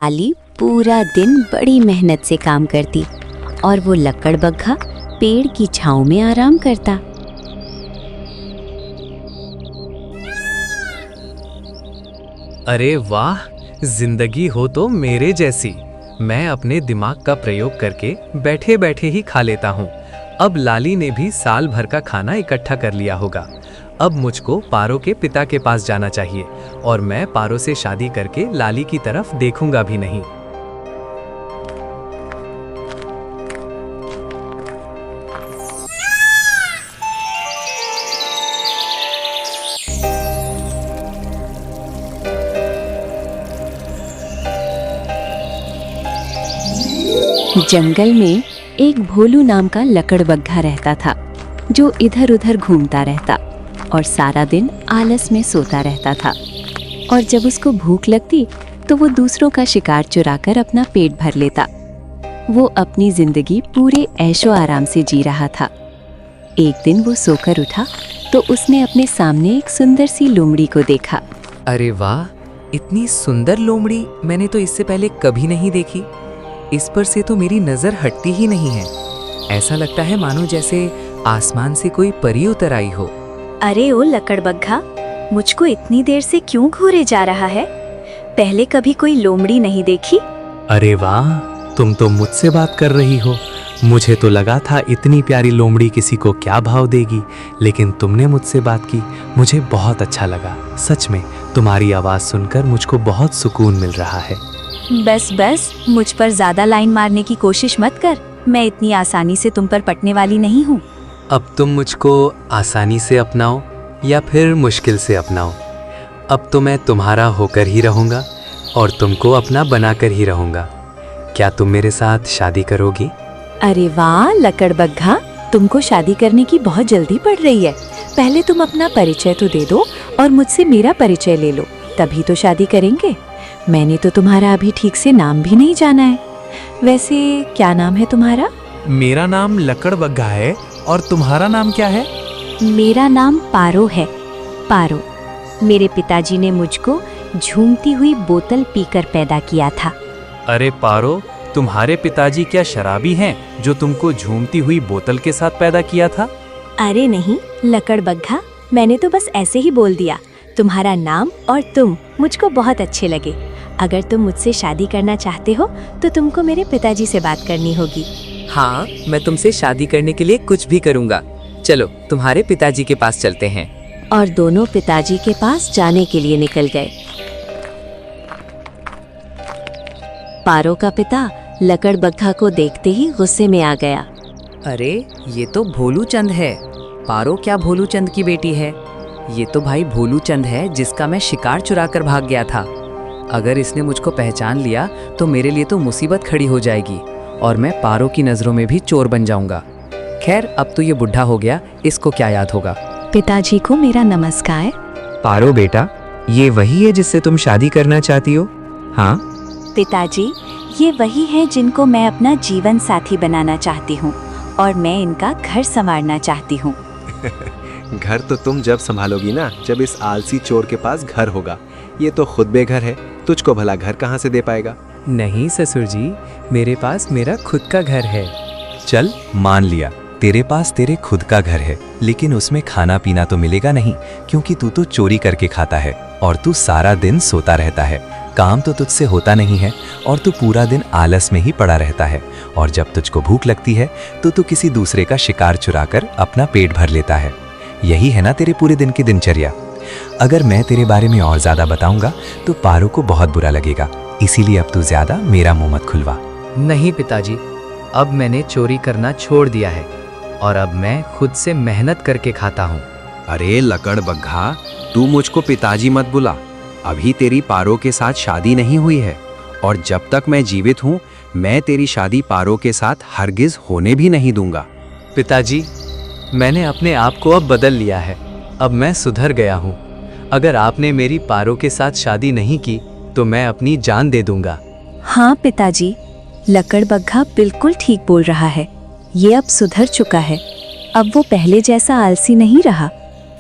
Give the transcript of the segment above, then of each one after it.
लाली पूरा दिन बड़ी मेहनत से काम करती और वो लकड़बग्घा पेड़ की छांव में आराम करता। अरे वाह, जिंदगी हो तो मेरे जैसी। मैं अपने दिमाग का प्रयोग करके बैठे बैठे ही खा लेता हूँ। अब लाली ने भी साल भर का खाना इकट्ठा कर लिया होगा। अब मुझको पारो के पिता के पास जाना चाहिए और मैं पारो से शादी करके लाली की तरफ देखूंगा भी नहीं। जंगल में एक भोलू नाम का लकड़बग्घा रहता था जो इधर उधर घूमता रहता और सारा दिन आलस में सोता रहता था। और जब उसको भूख लगती तो वो दूसरों का शिकार चुराकर अपना पेट भर लेता। वो अपनी जिंदगी पूरे ऐशो आराम से जी रहा था। एक दिन वो सोकर उठा तो उसने अपने सामने एक सुंदर सी लोमड़ी को देखा। अरे वाह, इतनी सुंदर लोमड़ी मैंने तो इससे पहले कभी नहीं देखी। इस पर से तो मेरी नजर हटती ही नहीं है। ऐसा लगता है मानो जैसे आसमान से कोई परी उतर आई हो। अरे ओ लकड़बग्घा, मुझको इतनी देर से क्यों घूरे जा रहा है? पहले कभी कोई लोमड़ी नहीं देखी। अरे वाह, तुम तो मुझसे बात कर रही हो। मुझे तो लगा था इतनी प्यारी लोमड़ी किसी को क्या भाव देगी, लेकिन तुमने मुझसे बात की। मुझे बहुत अच्छा लगा। सच में तुम्हारी आवाज़ सुनकर मुझको बहुत सुकून मिल रहा है। बस बस, मुझ पर ज्यादा लाइन मारने की कोशिश मत कर। मैं इतनी आसानी से तुम पर पटने वाली नहीं हूँ। अब तुम मुझको आसानी से अपनाओ या फिर मुश्किल से अपनाओ, अब तो मैं तुम्हारा होकर ही रहूँगा और तुमको अपना बनाकर ही रहूँगा। क्या तुम मेरे साथ शादी करोगी? अरे वाह लकड़बग्घा, तुमको शादी करने की बहुत जल्दी पड़ रही है। पहले तुम अपना परिचय तो दे दो और मुझसे मेरा परिचय ले लो, तभी तो शादी करेंगे। मैंने तो तुम्हारा अभी ठीक से नाम भी नहीं जाना है। वैसे क्या नाम है तुम्हारा? मेरा नाम लकड़बग्घा है और तुम्हारा नाम क्या है? मेरा नाम पारो है। पारो, मेरे पिताजी ने मुझको झूमती हुई बोतल पीकर पैदा किया था। अरे पारो, तुम्हारे पिताजी क्या शराबी हैं जो तुमको झूमती हुई बोतल के साथ पैदा किया था? अरे नहीं लकड़बग्घा, मैंने तो बस ऐसे ही बोल दिया। तुम्हारा नाम और तुम मुझको बहुत अच्छे लगे। अगर तुम मुझसे शादी करना चाहते हो तो तुमको मेरे पिताजी से बात करनी होगी। हाँ, मैं तुमसे शादी करने के लिए कुछ भी करूँगा। चलो तुम्हारे पिताजी के पास चलते हैं। और दोनों पिताजी के पास जाने के लिए निकल गए। पारो का पिता लकड़बग्घा को देखते ही गुस्से में आ गया। अरे ये तो भोलू चंद है। पारो क्या भोलू चंद की बेटी है? ये तो भाई भोलू चंद है जिसका मैं शिकार चुरा कर भाग गया था। अगर इसने मुझको पहचान लिया तो मेरे लिए तो मुसीबत खड़ी हो जाएगी और मैं पारो की नज़रों में भी चोर बन जाऊंगा। खैर, अब तो ये बुढ़ा हो गया, इसको क्या याद होगा। पिताजी को मेरा नमस्कार। पारो बेटा, ये वही है जिससे तुम शादी करना चाहती हो? हाँ पिताजी, ये वही है जिनको मैं अपना जीवन साथी बनाना चाहती हूँ और मैं इनका घर संवारना चाहती हूँ। घर तो तुम जब संभालोगी ना, जब इस आलसी चोर के पास घर होगा। ये तो खुद बेघर है, तुझको भला घर कहाँ से दे पाएगा? नहीं ससुर जी, मेरे पास मेरा खुद का घर है। चल मान लिया, तेरे पास तेरे खुद का घर है, लेकिन उसमें खाना पीना तो मिलेगा नहीं, क्योंकि तू तो चोरी करके खाता है और तू सारा दिन सोता रहता है। काम तो तुझसे होता नहीं है और तू पूरा दिन आलस में ही पड़ा रहता है। और जब तुझको भूख लगती है तो तू किसी दूसरे का शिकार चुराकर अपना पेट भर लेता है। यही है ना तेरे पूरे दिन की दिनचर्या। अगर मैं तेरे बारे में और ज्यादा बताऊंगा तो पारो को बहुत बुरा लगेगा, इसीलिए अब तू ज्यादा मेरा मुंह मत खुलवा। नहीं पिताजी, अब मैंने चोरी करना छोड़ दिया है और अब मैं खुद से मेहनत करके खाता हूँ। अरे लकड़बग्घा, तू मुझको पिताजी मत बुला। अभी तेरी पारो के साथ शादी नहीं हुई है और जब तक मैं जीवित हूँ मैं तेरी शादी पारो के साथ हरगिज होने भी नहीं दूंगा। पिताजी, मैंने अपने आप को अब बदल लिया है। अब मैं सुधर गया हूँ। अगर आपने मेरी पारो के साथ शादी नहीं की तो मैं अपनी जान दे दूंगा। हाँ पिताजी, लकड़बग्घा बिल्कुल ठीक बोल रहा है। ये अब सुधर चुका है। अब वो पहले जैसा आलसी नहीं रहा।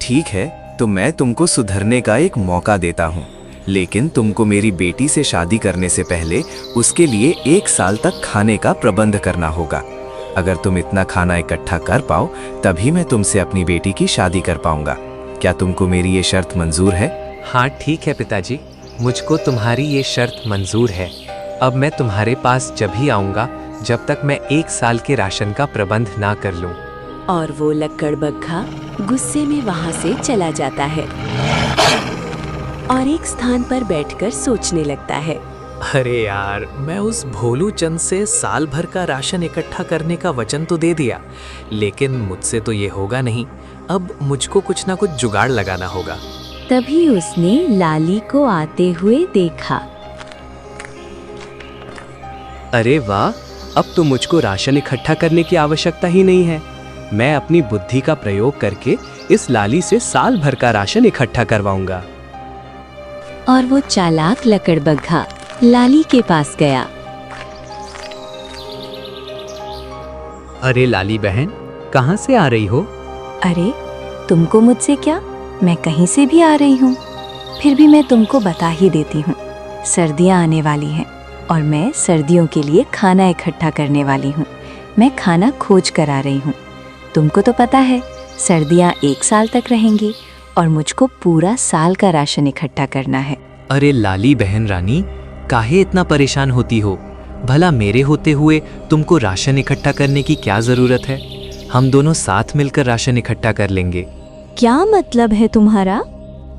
ठीक है, तो मैं तुमको सुधरने का एक मौका देता हूँ। लेकिन तुमको मेरी बेटी से शादी करने से पहले उसके लिए 1 साल तक खाने का प्रबंध करना होगा। अगर तुम इतना खाना इकट्ठा कर पाओ तभी मैं तुमसे अपनी बेटी की शादी कर पाऊंगा। क्या तुमको मेरी ये शर्त मंजूर है? हाँ ठीक है पिताजी, मुझको तुम्हारी ये शर्त मंजूर है। अब मैं तुम्हारे पास जब ही आऊँगा जब तक मैं 1 साल के राशन का प्रबंध ना कर लूँ। और वो लकड़बग्घा गुस्से में वहाँ से चला जाता है और एक स्थान पर बैठकर सोचने लगता है। अरे यार, मैं उस भोलू चंद से साल भर का राशन इकट्ठा करने का वचन तो दे दिया, लेकिन मुझसे तो ये होगा नहीं। अब मुझको कुछ ना कुछ जुगाड़ लगाना होगा। तभी उसने लाली को आते हुए देखा। अरे वाह, अब तो मुझको राशन इकट्ठा करने की आवश्यकता ही नहीं है। मैं अपनी बुद्धि का प्रयोग करके इस लाली से साल भर का राशन इकट्ठा करवाऊंगा। और वो चालाक लकड़बग्घा लाली के पास गया। अरे लाली बहन, कहाँ से आ रही हो? अरे तुमको मुझसे क्या, मैं कहीं से भी आ रही हूँ। फिर भी मैं तुमको बता ही देती हूँ, सर्दियाँ आने वाली हैं और मैं सर्दियों के लिए खाना इकट्ठा करने वाली हूँ। मैं खाना खोज कर आ रही हूँ। तुमको तो पता है सर्दियाँ 1 साल तक रहेंगी और मुझको पूरा साल का राशन इकट्ठा करना है। अरे लाली बहन रानी, काहे इतना परेशान होती हो? भला मेरे होते हुए तुमको राशन इकट्ठा करने की क्या जरूरत है? हम दोनों साथ मिलकर राशन इकट्ठा कर लेंगे। क्या मतलब है तुम्हारा?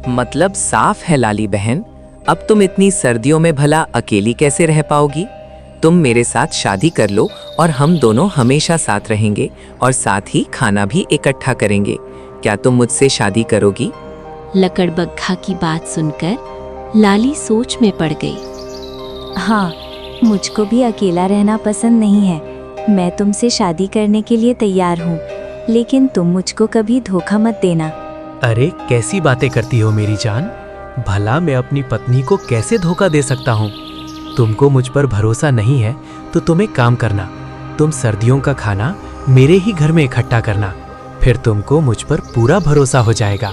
मतलब साफ है लाली बहन, अब तुम इतनी सर्दियों में भला अकेली कैसे रह पाओगी? तुम मेरे साथ शादी कर लो और हम दोनों हमेशा साथ रहेंगे और साथ ही खाना भी इकट्ठा करेंगे। क्या तुम मुझसे शादी करोगी? लकड़बग्घा की बात सुनकर लाली सोच में पड़ गई। हाँ, मुझको भी अकेला रहना पसंद नहीं है। मैं तुमसे शादी करने के लिए तैयार हूँ, लेकिन तुम मुझको कभी धोखा मत देना। अरे कैसी बातें करती हो मेरी जान? भला मैं अपनी पत्नी को कैसे धोखा दे सकता हूँ? तुमको मुझ पर भरोसा नहीं है तो तुम एक काम करना, तुम सर्दियों का खाना मेरे ही घर में इकट्ठा करना, फिर तुमको मुझ पर पूरा भरोसा हो जाएगा।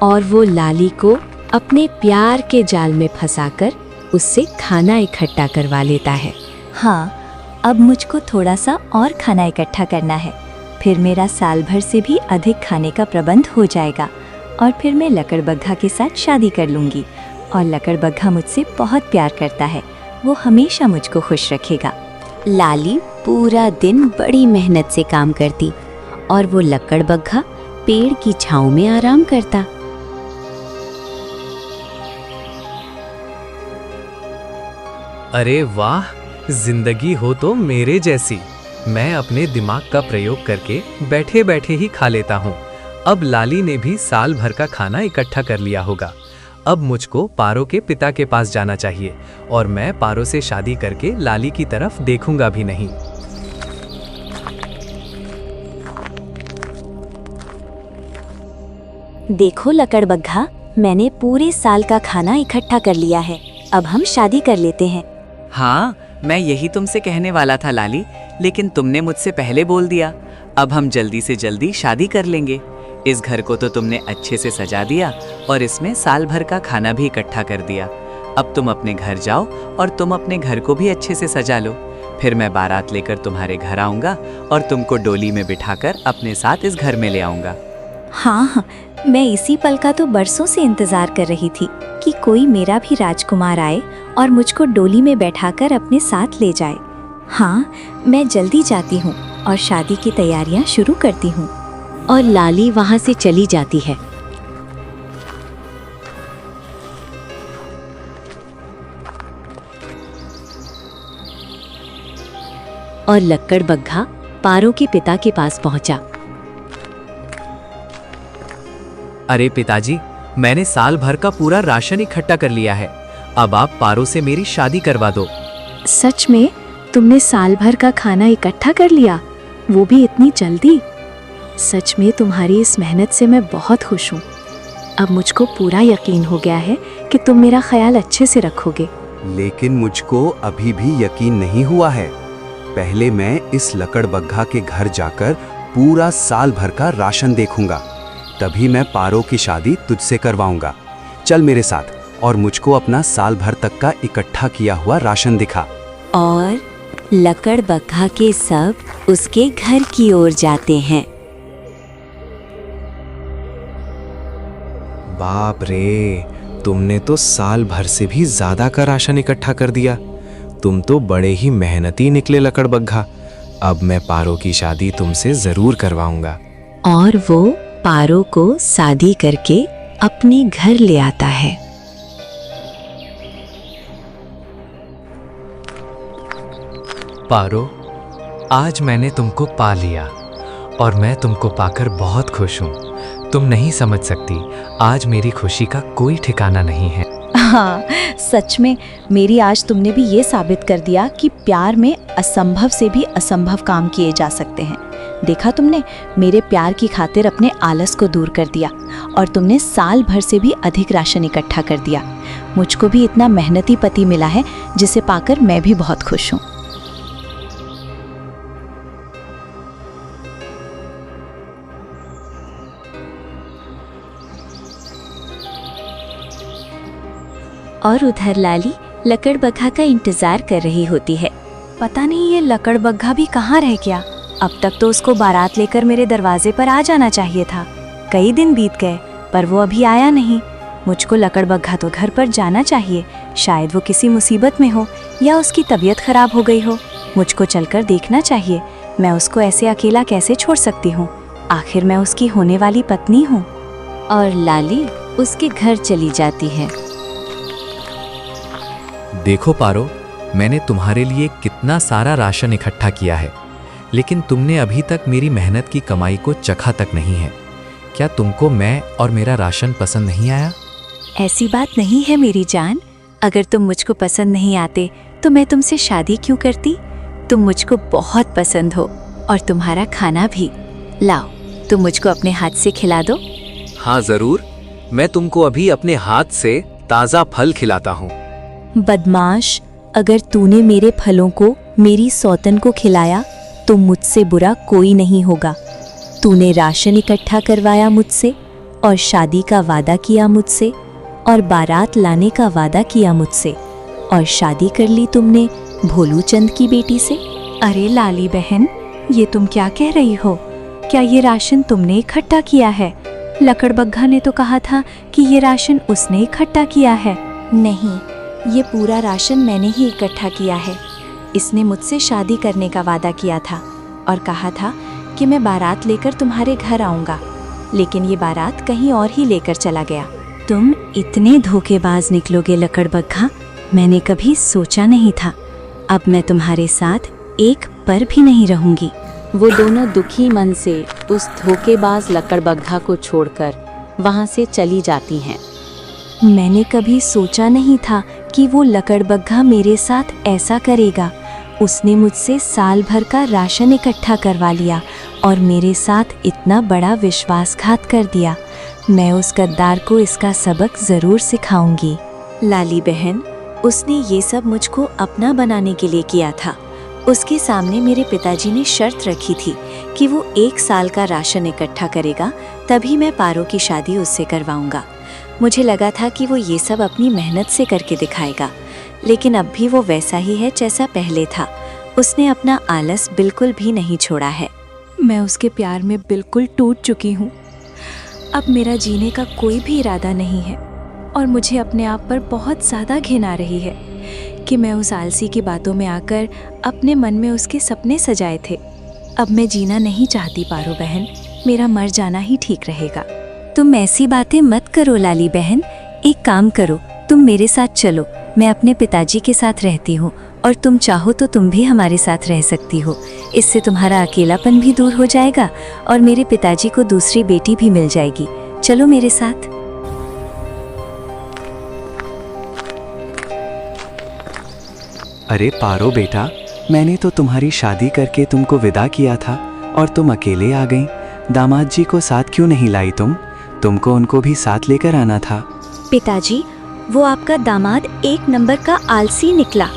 और वो लाली को अपने प्यार के जाल में फंसाकर उससे खाना इकट्ठा करवा लेता है। हाँ, अब मुझको थोड़ा सा और खाना इकट्ठा करना है, फिर मेरा साल भर से भी अधिक खाने का प्रबंध हो जाएगा और फिर मैं लकड़बग्घा के साथ शादी कर लूँगी। और लकड़बग्घा मुझसे बहुत प्यार करता है, वो हमेशा मुझको खुश रखेगा। लाली पूरा दिन बड़ी मेहनत से काम करती और वो लकड़बग्घा पेड़ की छांव में आराम करता। अरे वाह, जिंदगी हो तो मेरे जैसी। मैं अपने दिमाग का प्रयोग करके बैठे बैठे ही खा लेता हूँ। अब लाली ने भी साल भर का खाना इकट्ठा कर लिया होगा। अब मुझको पारो के पिता के पास जाना चाहिए और मैं पारो से शादी करके लाली की तरफ देखूंगा भी नहीं। देखो लकड़बग्घा, मैंने पूरे साल का खाना इकट्ठा कर लिया है। अब हम शादी कर लेते हैं। हाँ, मैं यही तुमसे कहने वाला था लाली, लेकिन तुमने मुझसे पहले बोल दिया। अब हम जल्दी से जल्दी शादी कर लेंगे। इस घर को तो तुमने अच्छे से सजा दिया और इसमें साल भर का खाना भी इकट्ठा कर दिया। अब तुम अपने घर जाओ और तुम अपने घर को भी अच्छे से सजा लो। फिर मैं बारात लेकर तुम्हारे घर आऊँगा और तुमको डोली में बिठाकर अपने साथ इस घर में ले आऊँगा। हाँ, मैं इसी पल का तो बरसों से इंतजार कर रही थी कि कोई मेरा भी राजकुमार आए और मुझको डोली में बैठाकर अपने साथ ले जाए। हाँ, मैं जल्दी जाती हूँ और शादी की तैयारियाँ शुरू करती हूँ। और लाली वहां से चली जाती है। और लकड़बग्घा पारो के पिता के पास पहुंचा। अरे पिताजी, मैंने साल भर का पूरा राशन इकट्ठा कर लिया है। अब आप पारो से मेरी शादी करवा दो। सच में तुमने साल भर का खाना इकट्ठा कर लिया, वो भी इतनी जल्दी? सच में तुम्हारी इस मेहनत से मैं बहुत खुश हूँ। अब मुझको पूरा यकीन हो गया है कि तुम मेरा ख्याल अच्छे से रखोगे। लेकिन मुझको अभी भी यकीन नहीं हुआ है। पहले मैं इस लकड़बग्घा के घर जाकर पूरा साल भर का राशन देखूंगा। तभी मैं पारो की शादी तुझसे करवाऊंगा। चल मेरे साथ और मुझको अपना साल भर तक का इकट्ठा किया हुआ राशन दिखा। और लकड़बग्घा के सब उसके घर की ओर जाते हैं। बाप रे, तुमने तो साल भर से भी ज्यादा का राशन इकट्ठा कर दिया। तुम तो बड़े ही मेहनती निकले लकड़बग्घा। अब मैं पारो की शादी तुमसे जरूर करवाऊंगा। और वो पारो को शादी करके अपने घर ले आता है। पारो, आज मैंने तुमको पा लिया और मैं तुमको पाकर बहुत खुश हूँ। तुम नहीं समझ सकती, आज मेरी खुशी का कोई ठिकाना नहीं है। हाँ, सच में मेरी आज तुमने भी ये साबित कर दिया कि प्यार में असंभव से भी असंभव काम किए जा सकते हैं। देखा तुमने, मेरे प्यार की खातिर अपने आलस को दूर कर दिया और तुमने साल भर से भी अधिक राशन इकट्ठा कर दिया। मुझको भी इतना मेहनती पति मिला है जिसे पाकर मैं भी बहुत खुश हूँ। और उधर लाली लकड़बग्घा का इंतजार कर रही होती है। पता नहीं ये लकड़बग्घा भी कहाँ रह गया। अब तक तो उसको बारात लेकर मेरे दरवाजे पर आ जाना चाहिए था। कई दिन बीत गए पर वो अभी आया नहीं। मुझको लकड़बग्घा तो घर पर जाना चाहिए। शायद वो किसी मुसीबत में हो या उसकी तबीयत खराब हो गई हो। मुझको चलकर देखना चाहिए। मैं उसको ऐसे अकेला कैसे छोड़ सकती हूँ? आखिर मैं उसकी होने वाली पत्नी हूँ। और लाली उसके घर चली जाती है। देखो पारो, मैंने तुम्हारे लिए कितना सारा राशन इकट्ठा किया है, लेकिन तुमने अभी तक मेरी मेहनत की कमाई को चखा तक नहीं है। क्या तुमको मैं और मेरा राशन पसंद नहीं आया? ऐसी बात नहीं है मेरी जान। अगर तुम मुझको पसंद नहीं आते तो मैं तुमसे शादी क्यों करती? तुम मुझको बहुत पसंद हो और तुम्हारा खाना भी। लाओ, तुम मुझको अपने हाथ से खिला दो। हाँ जरूर, मैं तुमको अभी अपने हाथ से ताज़ा फल खिलाता हूँ। बदमाश, अगर तूने मेरे फलों को मेरी सौतन को खिलाया तो मुझसे बुरा कोई नहीं होगा। तूने राशन इकट्ठा करवाया मुझसे और शादी का वादा किया मुझसे और बारात लाने का वादा किया मुझसे और शादी कर ली तुमने भोलू चंद की बेटी से। अरे लाली बहन, ये तुम क्या कह रही हो? क्या ये राशन तुमने इकट्ठा किया है? लकड़बग्घा ने तो कहा था कि ये राशन उसने इकट्ठा किया है। नहीं, ये पूरा राशन मैंने ही इकट्ठा किया है। इसने मुझसे शादी करने का वादा किया था और कहा था कि मैं बारात लेकर तुम्हारे घर आऊँगा, लेकिन ये बारात कहीं और ही लेकर चला गया। तुम इतने धोखेबाज निकलोगे लकड़बग्घा, मैंने कभी सोचा नहीं था। अब मैं तुम्हारे साथ एक पल भी नहीं रहूंगी। वो दोनों दुखी मन से उस धोखेबाज लकड़बग्घा को छोड़कर वहां से चली जाती हैं। मैंने कभी सोचा नहीं था कि वो लकड़बग्घा मेरे साथ ऐसा करेगा। उसने मुझसे साल भर का राशन इकट्ठा करवा लिया और मेरे साथ इतना बड़ा विश्वासघात कर दिया। मैं उस गद्दार को इसका सबक ज़रूर सिखाऊंगी। लाली बहन, उसने ये सब मुझको अपना बनाने के लिए किया था। उसके सामने मेरे पिताजी ने शर्त रखी थी कि वो 1 साल का राशन इकट्ठा करेगा, तभी मैं पारो की शादी उससे करवाऊंगा। मुझे लगा था कि वो ये सब अपनी मेहनत से करके दिखाएगा, लेकिन अब भी वो वैसा ही है जैसा पहले था। उसने अपना आलस बिल्कुल भी नहीं छोड़ा है। मैं उसके प्यार में बिल्कुल टूट चुकी हूँ। अब मेरा जीने का कोई भी इरादा नहीं है और मुझे अपने आप पर बहुत ज़्यादा घिन आ रही है कि मैं उस आलसी की बातों में आकर अपने मन में उसके सपने सजाए थे। अब मैं जीना नहीं चाहती पारो बहन, मेरा मर जाना ही ठीक रहेगा। तुम ऐसी बातें मत करो लाली बहन। एक काम करो, तुम मेरे साथ चलो। मैं अपने पिताजी के साथ रहती हूँ और तुम चाहो तो तुम भी हमारे साथ रह सकती हो। इससे तुम्हारा अकेलापन भी दूर हो जाएगा और मेरे पिताजी को दूसरी बेटी भी मिल जाएगी। चलो मेरे साथ। अरे पारो बेटा, मैंने तो तुम्हारी शादी करके तुमको विदा किया था और तुम अकेले आ गई। दामाद जी को साथ क्यों नहीं लाई तुमको उनको भी साथ लेकर आना था। पिताजी, वो आपका दामाद 1 नंबर का आलसी निकला।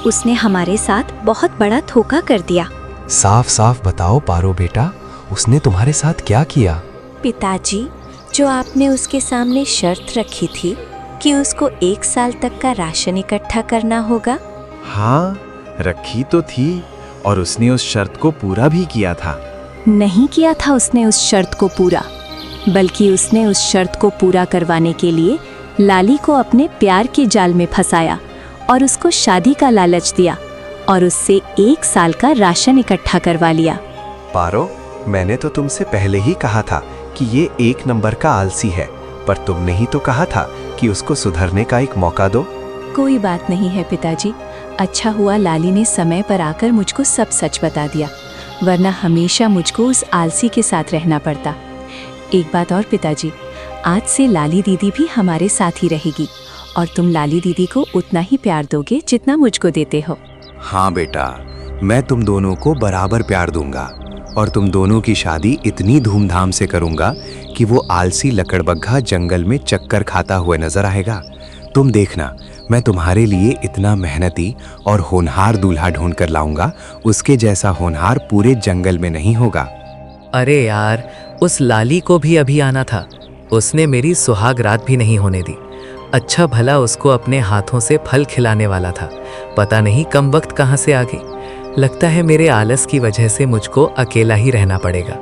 उसने हमारे साथ बहुत बड़ा धोखा कर दिया। साफ साफ बताओ पारो बेटा, उसने तुम्हारे साथ क्या किया? पिताजी, जो आपने उसके सामने शर्त रखी थी कि उसको 1 साल तक का राशन इकट्ठा करना होगा। हाँ, रखी तो थी और उसने उस शर्त को पूरा भी किया था। नहीं किया था उसने उस शर्त को पूरा, बल्कि उसने उस शर्त को पूरा करवाने के लिए लाली को अपने प्यार के जाल में फंसाया और उसको शादी का लालच दिया और उससे 1 साल का राशन इकट्ठा करवा लिया। पारो, मैंने तो तुमसे पहले ही कहा था कि ये 1 नंबर का आलसी है, पर तुमने ही तो कहा था कि उसको सुधरने का एक मौका दो। कोई बात नहीं है पिताजी, अच्छा हुआ लाली ने समय पर आकर मुझको सब सच बता दिया, वरना हमेशा मुझको उस आलसी के साथ रहना पड़ता। एक बात और पिताजी, आज से लाली दीदी भी हमारे साथ ही रहेगी और तुम लाली दीदी को उतना ही प्यार दोगे जितना मुझको देते हो। हाँ बेटा, मैं तुम दोनों को बराबर प्यार दूंगा और तुम दोनों की शादी इतनी धूमधाम से करूंगा कि वो आलसी लकड़बग्घा जंगल में चक्कर खाता हुआ नजर आएगा। तुम देखना, मैं तुम्हारे लिए इतना मेहनती और होनहार दूल्हा ढूंढ कर लाऊंगा, उसके जैसा होनहार पूरे जंगल में नहीं होगा। अरे यार, उस लाली को भी अभी आना था। उसने मेरी सुहाग रात भी नहीं होने दी। अच्छा भला उसको अपने हाथों से फल खिलाने वाला था, पता नहीं कम वक्त कहाँ से आ गई। लगता है मेरे आलस की वजह से मुझको अकेला ही रहना पड़ेगा।